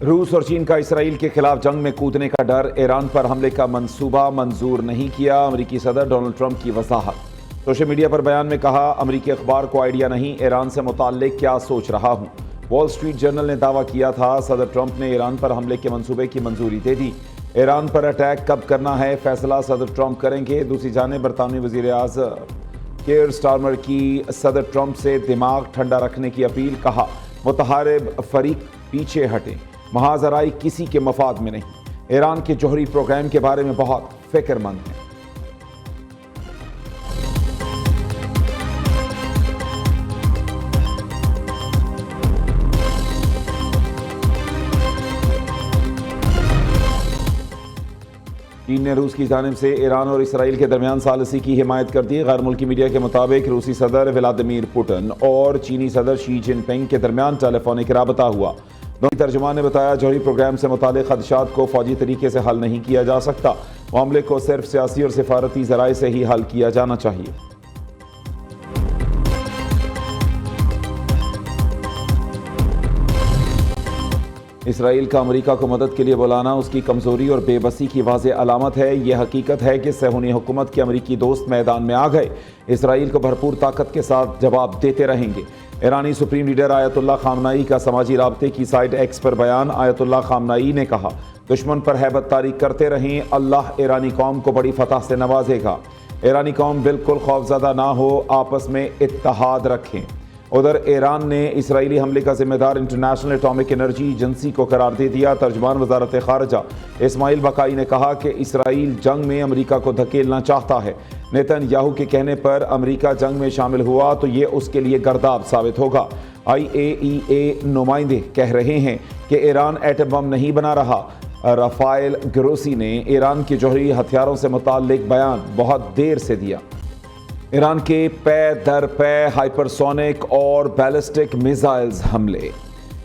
रूस और चीन का इसराइल के खिलाफ जंग में कूदने का डर, ईरान पर हमले का मंसूबा मंजूर नहीं किया, अमेरिकी सदर डोनाल्ड ट्रंप की वजाहत। सोशल मीडिया पर बयान में कहा, अमेरिकी अखबार को आइडिया नहीं, ईरान से मुताल्लिक क्या सोच रहा हूं। वॉल स्ट्रीट जर्नल ने दावा किया था, सदर ट्रंप ने ईरान पर हमले के मंसूबे की मंजूरी दे दी। ईरान पर अटैक कब करना है, फैसला सदर ट्रंप करेंगे। दूसरी जानिब बरतानवी वजीर आज़म केयर स्टारमर की सदर ट्रंप से दिमाग ठंडा रखने की अपील। कहा, मुतहारिब फरीक पीछे हटें, महाजराई किसी के मफाद में नहीं। ईरान के जौहरी प्रोग्राम के बारे में बहुत फिक्रमंद हैं। चीन ने रूस की जानिब से ईरान और इसराइल के दरमियान सालिसी की हिमायत कर दी। गैर मुल्की मीडिया के मुताबिक रूसी सदर व्लादिमीर पुतिन और चीनी सदर शी जिनपिंग के दरमियान टेलीफोनिक राबता हुआ। दोनों तर्जुमान ने बताया, जौहरी प्रोग्राम से मुतालिक खदशात को फौजी तरीके से हल नहीं किया जा सकता, मामले को सिर्फ सियासी और सिफारती जराए से ही हल किया जाना चाहिए। इसराइल का अमेरिका को मदद के लिए बुलाना उसकी कमजोरी और बेबसी की वाज़ेह अलामत है। यह हकीकत है कि सहूनी हुकूमत के अमेरिकी दोस्त मैदान में आ गए, इसराइल को भरपूर ताकत के साथ जवाब देते रहेंगे। ईरानी सुप्रीम लीडर आयतुल्लाह खामनाई का समाजी राब्ते की साइट एक्स पर बयान। आयतुल्लाह खामनाई ने कहा, दुश्मन पर हैबत तारी करते रहें, अल्लाह ईरानी कौम को बड़ी फतह से नवाजेगा। ईरानी कौम बिल्कुल खौफजदा ना हो, आपस में इत्तेहाद रखें। उधर ईरान ने इसराइली हमले का जिम्मेदार इंटरनेशनल एटॉमिक एनर्जी एजेंसी को करार दे दिया। तर्जुमान वजारत खारजा इस्माइल बकाई ने कहा कि इसराइल जंग में अमेरिका को धकेलना चाहता है। नेतन्याहू के कहने पर अमेरिका जंग में शामिल हुआ तो ये उसके लिए गर्दाब साबित होगा। IAEA नुमाइंदे कह रहे हैं कि ईरान एटम बम नहीं बना रहा। राफेल ग्रोसी ने ईरान के जौहरी हथियारों से मुताल्लिक बयान बहुत देर से दिया। ईरान के पै दर पै हाइपरसोनिक और बैलिस्टिक मिसाइल्स हमले,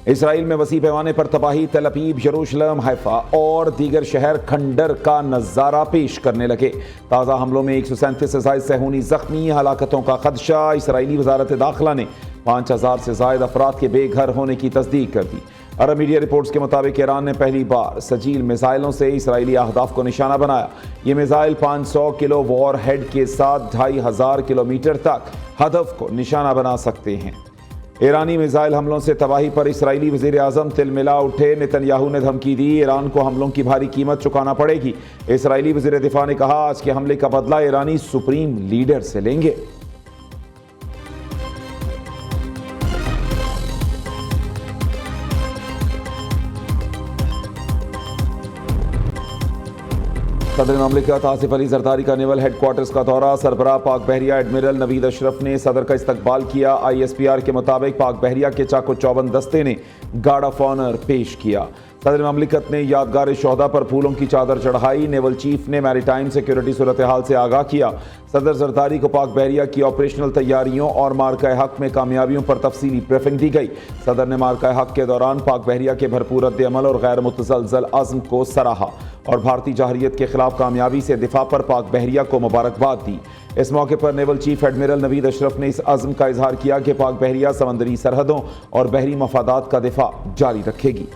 इसराइल में वसी पैमाने पर तबाही, तेल अवीव, यरूशलेम, हैफा और दीगर शहर खंडर का नज़ारा पेश करने लगे। ताज़ा हमलों में 137 से ज़ायद सहूनी जख्मी, हलाकतों का खदशा। इसराइली वजारत दाखिला ने 5000 से ज़ायद अफराद के बेघर होने की तस्दीक कर दी। अरब मीडिया रिपोर्ट्स के मुताबिक ईरान ने पहली बार सजील मिसाइलों से इसराइली अहदाफ को निशाना बनाया। ये मिसाइल 500 किलो वॉर हेड के साथ 2500 किलोमीटर तक हदफ को निशाना बना सकते हैं। ईरानी मिसाइल हमलों से तबाही पर इसराइली वज़ीर आज़म तिलमिला उठे। नेतन्याहू ने धमकी दी, ईरान को हमलों की भारी कीमत चुकाना पड़ेगी। इसराइली वज़ीर दिफा ने कहा, आज के हमले का बदला ईरानी सुप्रीम लीडर से लेंगे। सदर ममलिकत आसिफ अली जरदारी का नेवल हेडक्वार्टर्स का दौरा। सरबराह पाक बहरिया एडमिरल नवीद अशरफ ने सदर का इस्तकबाल किया। ISPR के मुताबिक पाक बहरिया के चाको चौबंद दस्ते ने गार्ड ऑफ ऑनर पेश किया। सदर ममलिकत ने यादगार शोहदा पर फूलों की चादर चढ़ाई। नेवल चीफ ने मैरीटाइम सिक्योरिटी सूरत हाल से आगाह किया। सदर जरदारी को पाक बहरिया की ऑपरेशनल तैयारियों और मार्का हक में कामयाबियों पर तफसीली ब्रीफिंग दी गई। सदर ने मार्का हक के दौरान पाक बहरिया के भरपूर रद्द-ए-अमल और गैर मुतज़लज़ल अज़्म को सराहा और भारतीय जहरियत के खिलाफ कामयाबी से दिफा पर पाक बहरिया को मुबारकबाद दी। इस मौके पर naval chief admiral Naveed Ashraf ने इस अज़्म का इजहार किया कि पाक बहरिया समंदरी सरहदों और बहरी मफादात का दिफा जारी रखेगी।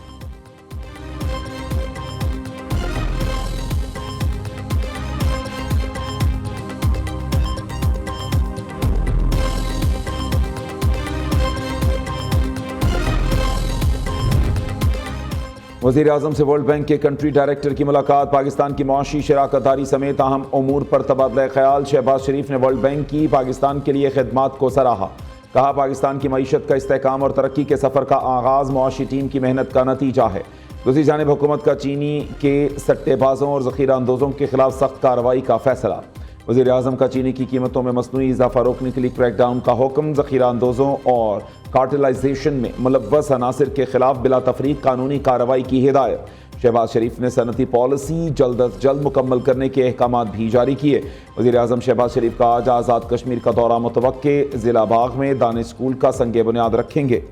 वज़ीर आज़म से वर्ल्ड बैंक के कंट्री डायरेक्टर की मुलाकात। पाकिस्तान की मुआशी शराकतदारी समेत अहम उमूर पर तबादला ख्याल। शहबाज शरीफ ने वर्ल्ड बैंक की पाकिस्तान के लिए खिदमात को सराहा। कहा, पाकिस्तान की मईशत का इस्तेहकाम और तरक्की के सफ़र का आगाज़ मुआशी टीम की मेहनत का नतीजा है। दूसरी जानिब हुकूमत का चीनी के सट्टेबाजों और ज़ख़ीरा अंदोज़ों के खिलाफ सख्त कार्रवाई का फैसला। वज़ीर आज़म का चीनी की कीमतों में मसनूई इजाफा रोकने के लिए क्रैकडाउन का हुक्म। ज़ख़ीरा अंदोज़ों और कार्टेलाइजेशन में मुलव्वस अनासिर के खिलाफ बिला तफरीक कानूनी कार्रवाई की हिदायत। शहबाज शरीफ ने सनती पॉलिसी जल्द अज जल्द मुकम्मल करने के अहकाम भी जारी किए। वज़ीर आज़म शहबाज शरीफ का आज आज़ाद कश्मीर का दौरा मुतवक्के। ज़िला बाग में दानिश स्कूल का संगे बुनियाद रखेंगे।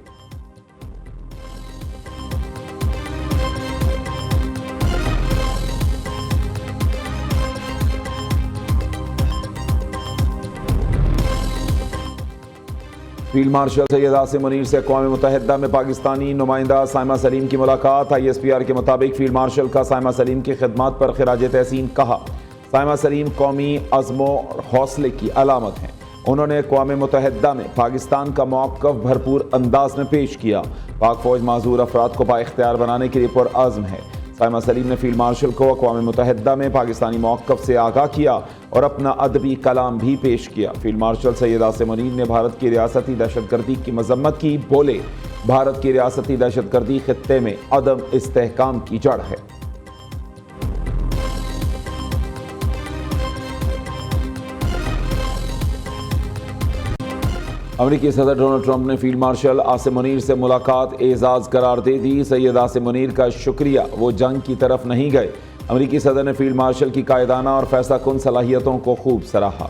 फील्ड मार्शल सैयद आसिम मुनीर से अक़वाम मुत्तहिदा में पाकिस्तानी नुमाइंदा साइमा सलीम की मुलाकात। ISPR के मुताबिक फील्ड मार्शल का साइमा सलीम की खिदमत पर खिराज तहसीन कहा। साइमा सलीम कौमी अज़्म और हौसले की अलामत हैं। उन्होंने अक़वाम मुत्तहिदा में पाकिस्तान का मौक़िफ़ भरपूर अंदाज में पेश किया। पाक फ़ौज माज़ूर अफराद को बाइख्तियार बनाने के लिए पुरअज़्म है। साइमा सलीम ने फील्ड मार्शल को अक़वाम मुत्तहिदा में पाकिस्तानी मौक़िफ़ से आगाह किया और अपना अदबी कलाम भी पेश किया। फील्ड मार्शल सैयद आसिम मुनीर ने भारत की रियासती दहशतगर्दी की मज़म्मत की। बोले, भारत की रियासती दहशतगर्दी खित्ते में अदम इस्तेहकाम की जड़ है। अमेरिकी सदर डोनाल्ड ट्रंप ने फील्ड मार्शल आसिम मुनीर से मुलाकात एजाज करार दे दी। सैयद आसिम मुनीर का शुक्रिया, वो जंग की तरफ नहीं गए। अमेरिकी सदर ने फील्ड मार्शल की कायदाना और फैसला कुन सलाहियतों को खूब सराहा।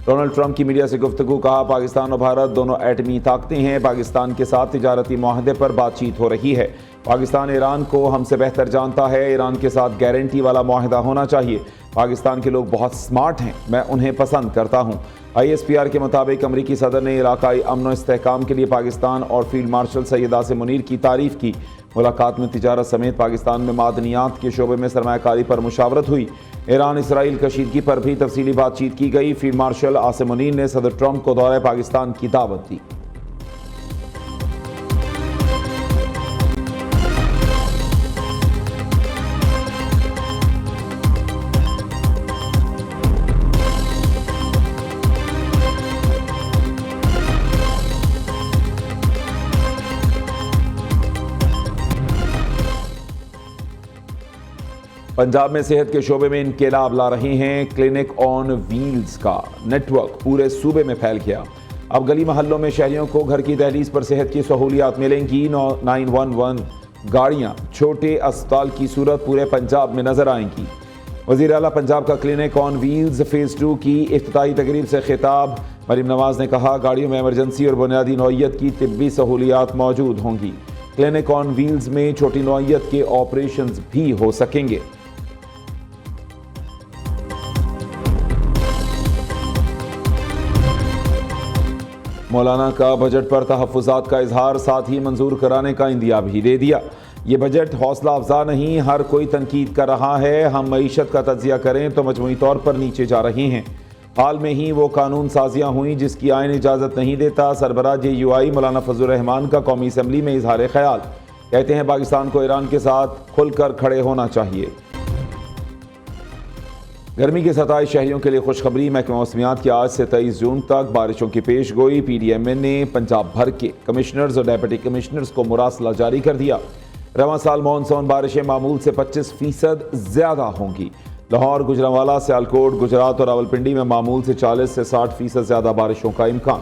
डोनाल्ड ट्रंप की मीडिया से गुफ्तगू, कहा, पाकिस्तान और भारत दोनों एटमी ताकतें हैं। पाकिस्तान के साथ तिजारती मुआहदे पर बातचीत हो रही है। पाकिस्तान ईरान को हमसे बेहतर जानता है। ईरान के साथ गारंटी वाला मुआहदा होना चाहिए। पाकिस्तान के लोग बहुत स्मार्ट हैं, मैं उन्हें पसंद करता हूँ। ISPR के मुताबिक अमरीकी सदर ने इलाकाई अमन और इस्तेहकाम के लिए पाकिस्तान और फील्ड मार्शल सैयद आसिम मुनीर की तारीफ की। मुलाकात में तिजारत समेत पाकिस्तान में मादनियात के शोबे में सरमायाकारी पर मुशावरत हुई। ईरान इसराइल कशीदगी पर भी तफसीली बातचीत की गई। फील्ड मार्शल आसिम मुनीर ने सदर ट्रंप को दौरे पाकिस्तान की दावत दी। पंजाब में सेहत के शोबे में इनकलाब ला रहे हैं। क्लिनिक ऑन व्हील्स का नेटवर्क पूरे सूबे में फैल गया। अब गली मोहल्लों में शहरियों को घर की दहलीज पर सेहत की सहूलियात मिलेंगी। 911 गाड़ियां छोटे अस्पताल की सूरत पूरे पंजाब में नजर आएंगी। वज़ीर आला पंजाब का क्लिनिक ऑन व्हील्स फेज़ 2 की इफ्तिताही तकरीब से खिताब। मरीम नवाज ने कहा, गाड़ियों में इमरजेंसी और बुनियादी नौइयत की तिब्बी सहूलियात मौजूद होंगी। क्लिनिक ऑन व्हील्स में छोटी नौइयत के ऑपरेशन भी हो सकेंगे। मौलाना का बजट पर तहफ़्फ़ुज़ात का इजहार, साथ ही मंजूर कराने का इंदिया भी दे दिया। ये बजट हौसला अफजा नहीं, हर कोई तनकीद कर रहा है। हम मईशत का तज्ज़िया करें तो मजमूई तौर पर नीचे जा रहे हैं। हाल में ही वो कानून साजियाँ हुई जिसकी आइन इजाज़त नहीं देता। सरबराह JUI मौलाना फजलुर रहमान का कौमी असम्बली में इजहार ख्याल, कहते हैं पाकिस्तान को ईरान के साथ खुलकर खड़े होना चाहिए। गर्मी के 27 शहरियों के लिए खुशखबरी। महकमा मौसमियात की आज से 23 जून तक बारिशों की पेश गोई। PDMA ने पंजाब भर के कमिश्नर्स और डेप्यूटी कमिश्नर्स को मुरासला जारी कर दिया। रवां साल मानसून बारिशें मामूल से 25% ज़्यादा होंगी। लाहौर, गुजरांवाला, सियालकोट, गुजरात और रावलपिंडी में मामूल से 40 से 60% ज़्यादा बारिशों का इम्कान।